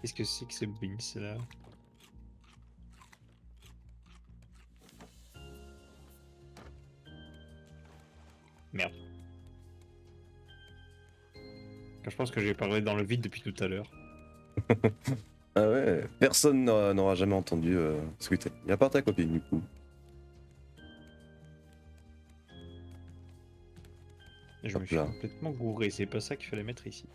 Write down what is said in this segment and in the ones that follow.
Qu'est-ce que c'est que ce beans là? Merde. Je pense que j'ai parlé dans le vide depuis tout à l'heure. Ah ouais, personne n'aura jamais entendu ce que t'as dit. À part ta copine, du coup. Je me Hop suis là. complètement gouré, c'est pas ça qu'il fallait mettre ici.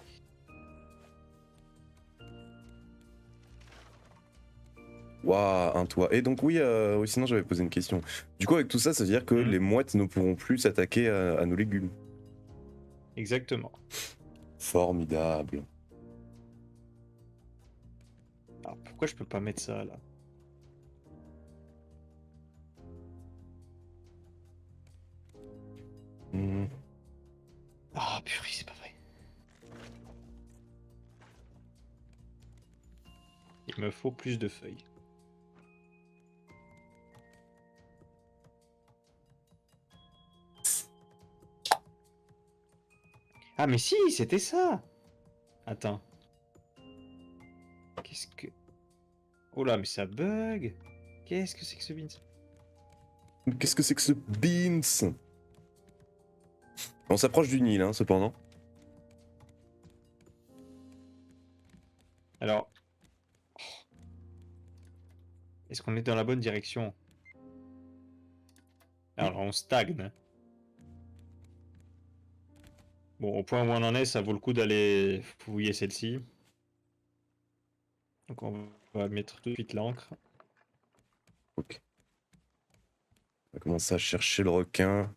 Waouh, un toit. Et donc, oui, oui, sinon j'avais posé une question. Du coup, avec tout ça, ça veut dire que les mouettes ne pourront plus s'attaquer à nos légumes. Exactement. Formidable. Alors pourquoi je peux pas mettre ça là? Hmm. Ah purée, c'est pas vrai. Il me faut plus de feuilles. Ah mais si, c'était ça! Attends. Qu'est-ce que... Oh là, mais ça bug! Qu'est-ce que c'est que ce beans? Qu'est-ce que c'est que ce beans? On s'approche du Nil, hein, cependant. Alors, est-ce qu'on est dans la bonne direction? Alors on stagne. Bon, au point où on en est, ça vaut le coup d'aller fouiller celle-ci. Donc on va mettre tout de suite l'encre. Ok. On va commencer à chercher le requin.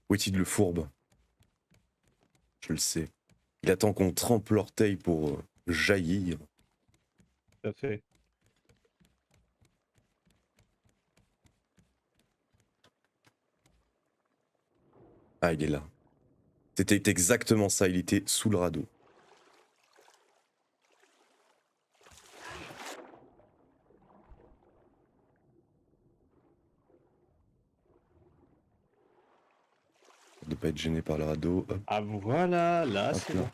Où est-il le fourbe? Je le sais. Il attend qu'on trempe l'orteil pour jaillir. Tout à fait. Ah, il est là. C'était exactement ça, il était sous le radeau. De pas être gêné par le radeau. Hop, Ah voilà, là hop c'est là. bon.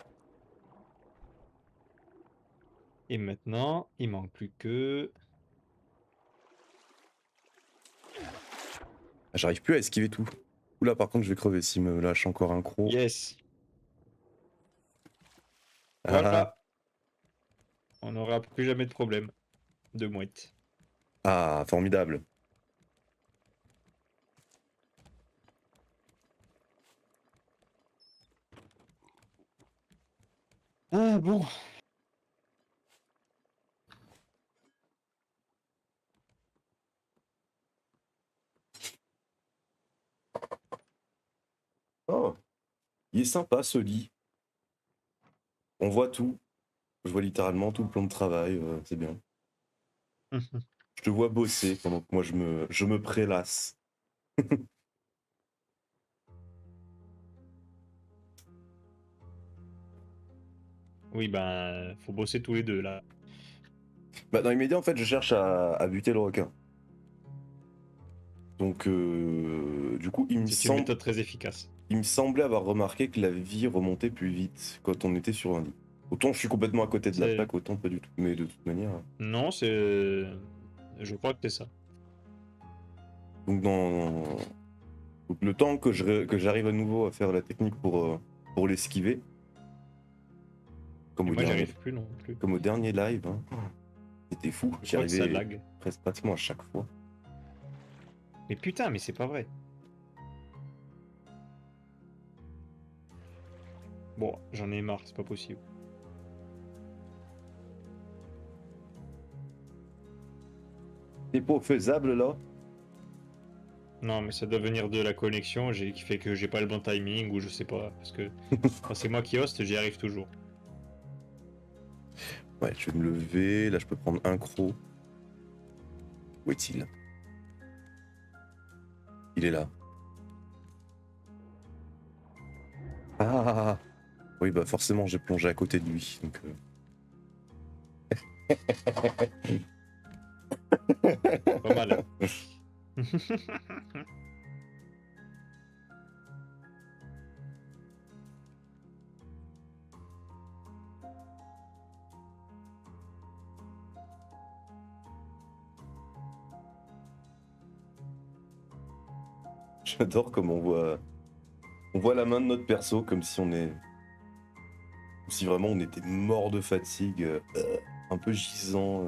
Et maintenant, il manque plus que... Ah, j'arrive plus à esquiver tout. Oula, par contre, je vais crever s'il me lâche encore un croc. Yes! Ah, Voilà! On n'aura plus jamais de problème de mouette. ah, formidable. Ah bon! Oh, il est sympa ce lit. On voit tout. Je vois littéralement tout le plan de travail, c'est bien. Je te vois bosser pendant que moi je me prélasse. Oui, ben, faut bosser tous les deux là. Bah, dans l'immédiat, en fait, je cherche à buter le requin. Donc, du coup, C'est une méthode très efficace. il me semblait avoir remarqué que la vie remontait plus vite quand on était sur un lit. Autant je suis complètement à côté de la C'est... plaque, autant pas du tout. Mais de toute manière. Non, c'est... Je crois que c'est ça. Donc, donc, le temps que j'arrive à nouveau à faire la technique pour l'esquiver, Et moi, j'y arrive plus non plus. comme au dernier live, hein. C'était fou, Je j'y crois que ça arrivais lag. presque pratiquement à chaque fois. Mais putain, mais c'est pas vrai. Bon, j'en ai marre, c'est pas possible. C'est pas faisable là. Non, mais ça doit venir de la connexion qui fait que j'ai pas le bon timing ou je sais pas. Parce que quand c'est moi qui host, j'y arrive toujours. Ouais, je vais me lever, là je peux prendre un croc. Où est-il? Il est là. Ah oui, bah forcément j'ai plongé à côté de lui. Donc, Pas mal, hein. J'adore comme on voit la main de notre perso comme si si vraiment on était mort de fatigue, un peu gisant.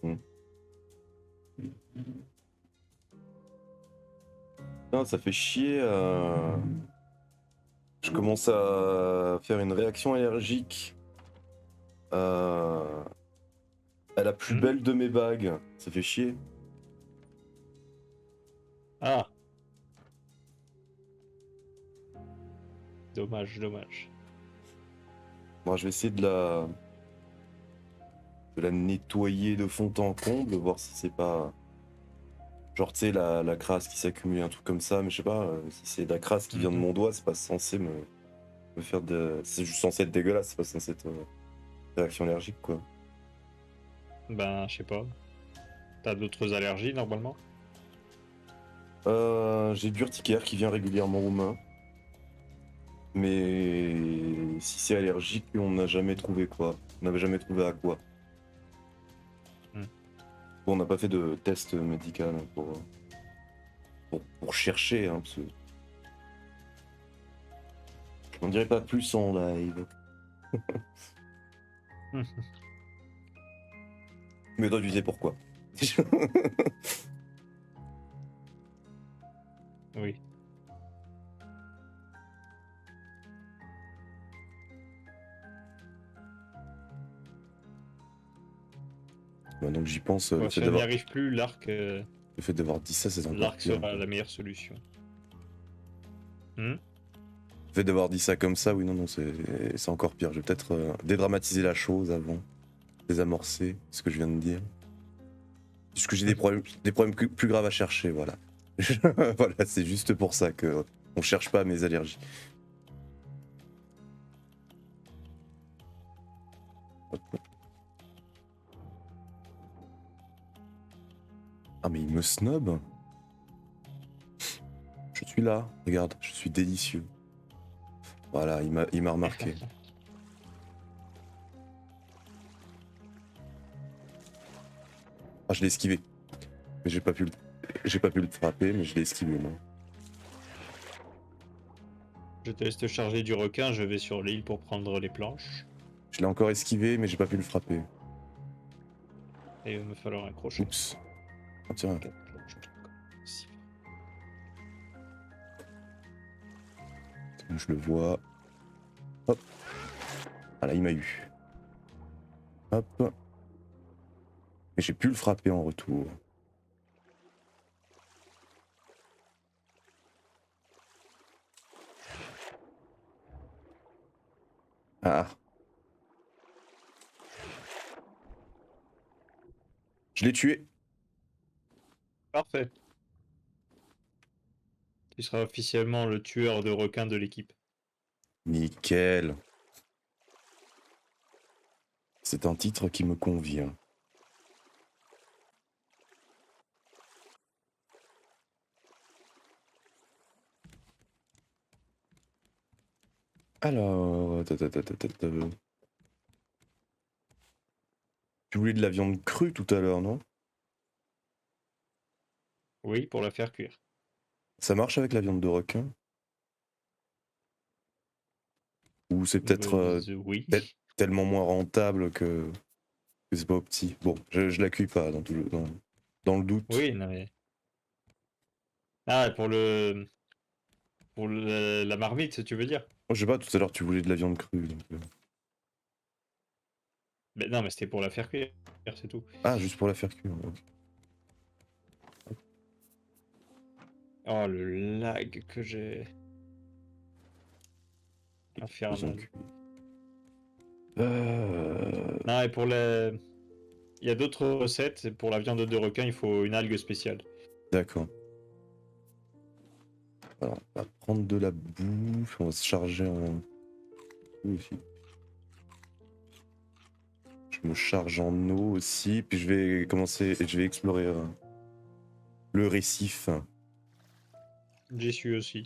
Hmm. Putain, ça fait chier. Je commence à faire une réaction allergique à la plus belle de mes bagues. Ça fait chier. Ah. Dommage, dommage. Moi, je vais essayer de la nettoyer de fond en comble, voir si c'est pas. Genre, tu sais, la crasse qui s'accumule, un truc comme ça, mais je sais pas, si c'est de la crasse qui vient de mon doigt, c'est pas censé me faire de. C'est juste censé être dégueulasse, c'est pas censé être réaction allergique, quoi. Ben, je sais pas. T'as d'autres allergies normalement? J'ai de l'urticaire qui vient régulièrement aux mains. Mais si c'est allergique, on n'a jamais trouvé quoi. On n'avait jamais trouvé à quoi. Bon, on n'a pas fait de test médical pour chercher, hein, parce que je n'en dirai pas plus en live. Mais toi, tu sais pourquoi. Oui. Maintenant que j'y pense, Bon, si on n'y arrive plus, l'arc le fait d'avoir dit ça, c'est encore l'arc pire. sera la meilleure solution. Le fait d'avoir dit ça comme ça, oui, non, c'est encore pire. Je vais peut-être dédramatiser la chose avant, désamorcer ce que je viens de dire. Puisque j'ai des problèmes plus graves à chercher, voilà. Voilà, c'est juste pour ça que on cherche pas mes allergies. Ah mais il me snob. Je suis là, regarde, je suis délicieux. Voilà, il m'a remarqué. Ah, je l'ai esquivé. Mais j'ai pas pu le frapper, mais je l'ai esquivé, moi. Je te laisse te charger du requin, je vais sur l'île pour prendre les planches. Je l'ai encore esquivé, mais j'ai pas pu le frapper. Et il va me falloir un crochet. Oups. Ah, tiens. Je le vois. Hop. Ah là, il m'a eu. Hop. Mais j'ai pu le frapper en retour. Ah. Je l'ai tué. Parfait. Tu seras officiellement le tueur de requins de l'équipe. Nickel. C'est un titre qui me convient. Alors... Tu voulais de la viande crue tout à l'heure, non? Oui, pour la faire cuire. Ça marche avec la viande de requin? Ou c'est peut-être oui. tellement moins rentable que c'est pas au petit. Bon, je la cuis pas dans le doute. Oui, non mais... Ah, pour la marmite, tu veux dire? Moi, je sais pas, tout à l'heure tu voulais de la viande crue. Mais non, mais c'était pour la faire cuire, c'est tout. Ah, juste pour la faire cuire. Okay. Oh, le lag que j'ai. Infernal. Non, et pour la... Il y a d'autres recettes. Pour la viande de requin, il faut une algue spéciale. D'accord. Alors, on va prendre de la bouffe, on va se charger en... Oui, aussi. Je me charge en eau aussi, puis je vais explorer le récif. J'y suis aussi.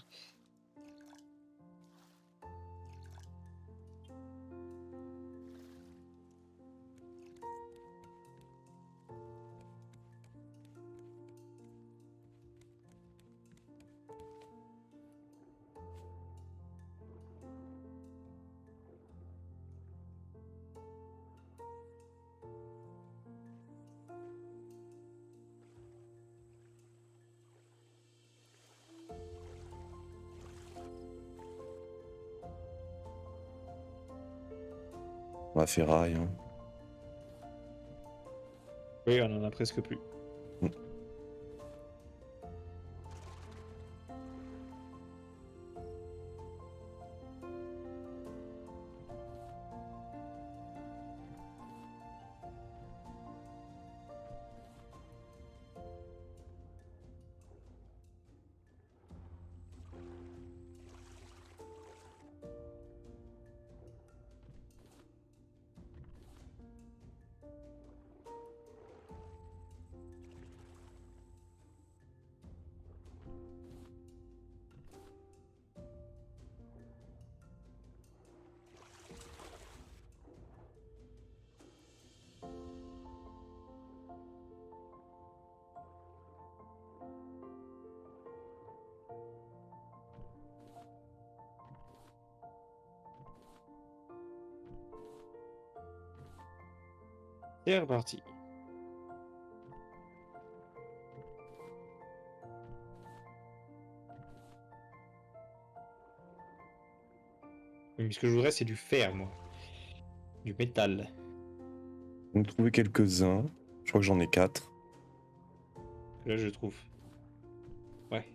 La ferraille. Hein. Oui, on en a presque plus. C'est reparti. Oui, mais ce que je voudrais, c'est du fer, moi. Du métal. On a trouvé quelques-uns. Je crois que j'en ai 4. Là, je trouve. Ouais.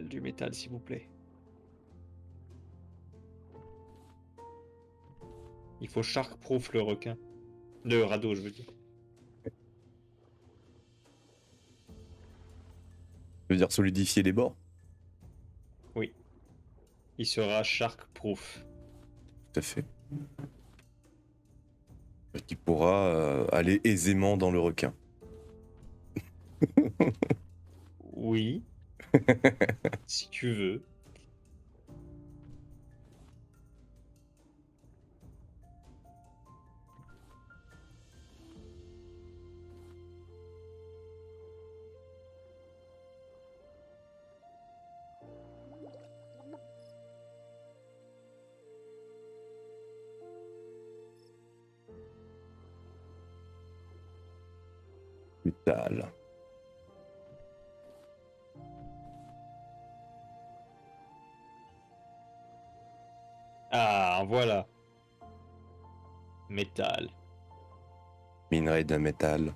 Du métal, s'il vous plaît. Il faut shark-proof le requin. Le radeau, je veux dire. Je veux dire solidifier les bords. Oui. Il sera shark-proof. Tout à fait. Et qui pourra aller aisément dans le requin. Oui. Si tu veux. Métal. Ah, voilà. Métal. Minerai de métal.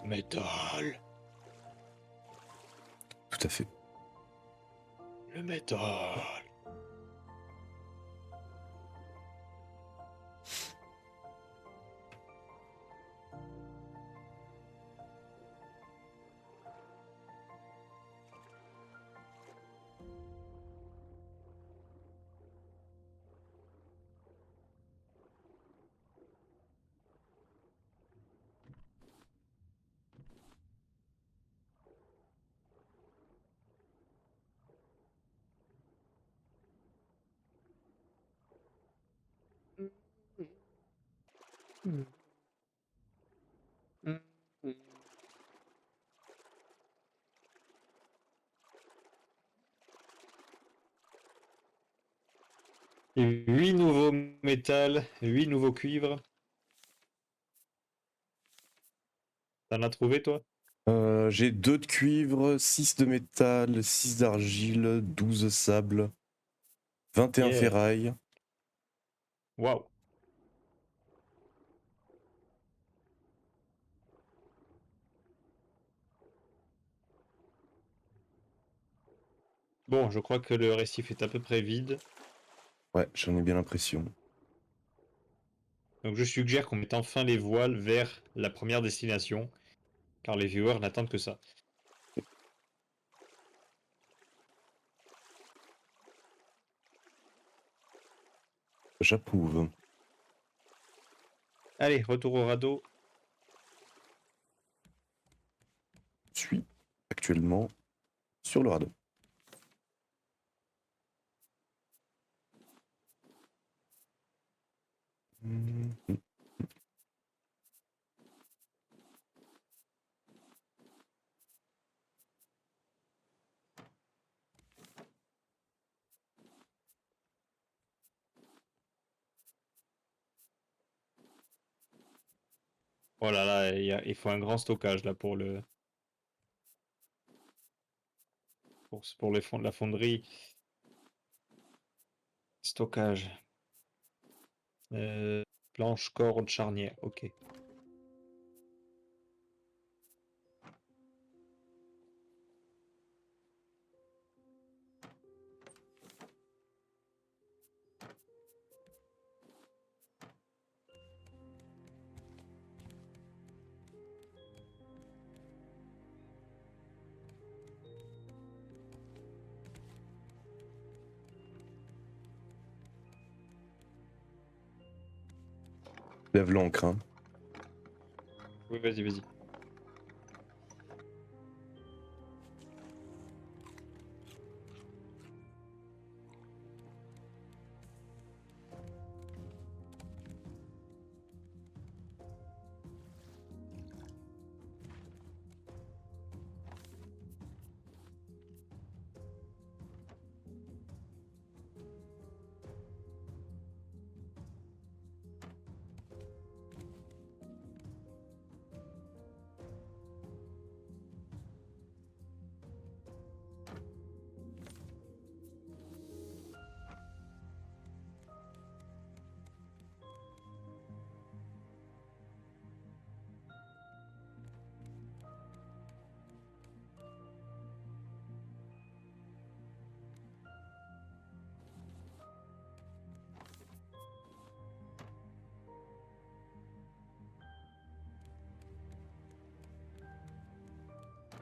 Métal. Tout à fait. Le métal. Et 8 nouveaux métal, 8 nouveaux cuivres. T'en as trouvé, toi? J'ai 2 de cuivre, 6 de métal, 6 d'argile, 12 de sable, 21 Yeah. ferraille. Waouh. Bon, je crois que le récif est à peu près vide. Ouais, j'en ai bien l'impression. Donc je suggère qu'on mette enfin les voiles vers la première destination, car les viewers n'attendent que ça. J'approuve. Allez, retour au radeau. Je suis actuellement sur le radeau. Voilà, là, il faut un grand stockage là pour le pour la fonderie. Stockage. Planche, corde, charnière. Ok. Lève l'ancre. Hein. Oui, vas-y, vas-y.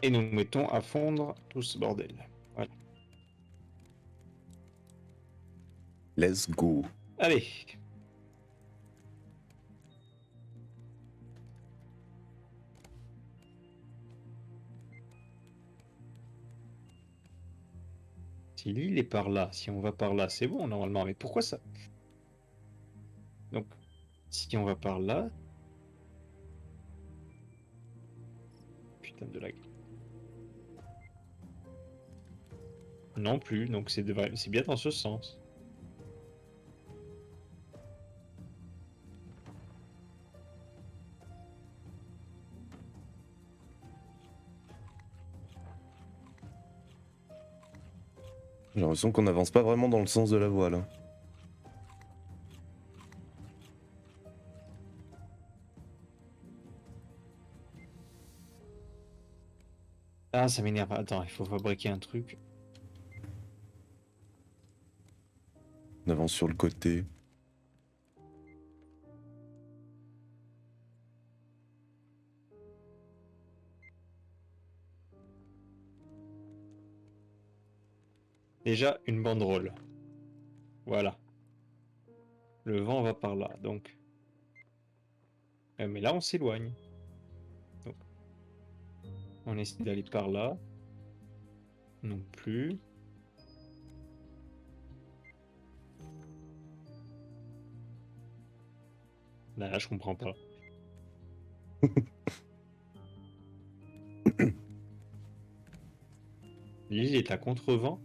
Et nous mettons à fondre tout ce bordel. Voilà. Let's go. Allez. Si l'île est par là, si on va par là, c'est bon normalement. Mais pourquoi ça? Donc, si on va par là... Putain de lag. Non plus, donc c'est bien dans ce sens. J'ai l'impression qu'on n'avance pas vraiment dans le sens de la voile. Hein. Ah, ça m'énerve. Attends, il faut fabriquer un truc. On avance sur le côté. Déjà, une banderole. Voilà. Le vent va par là, donc... mais là, on s'éloigne. Donc, on essaie d'aller par là. Non plus. Là, je comprends pas. L'île est à contre-vent.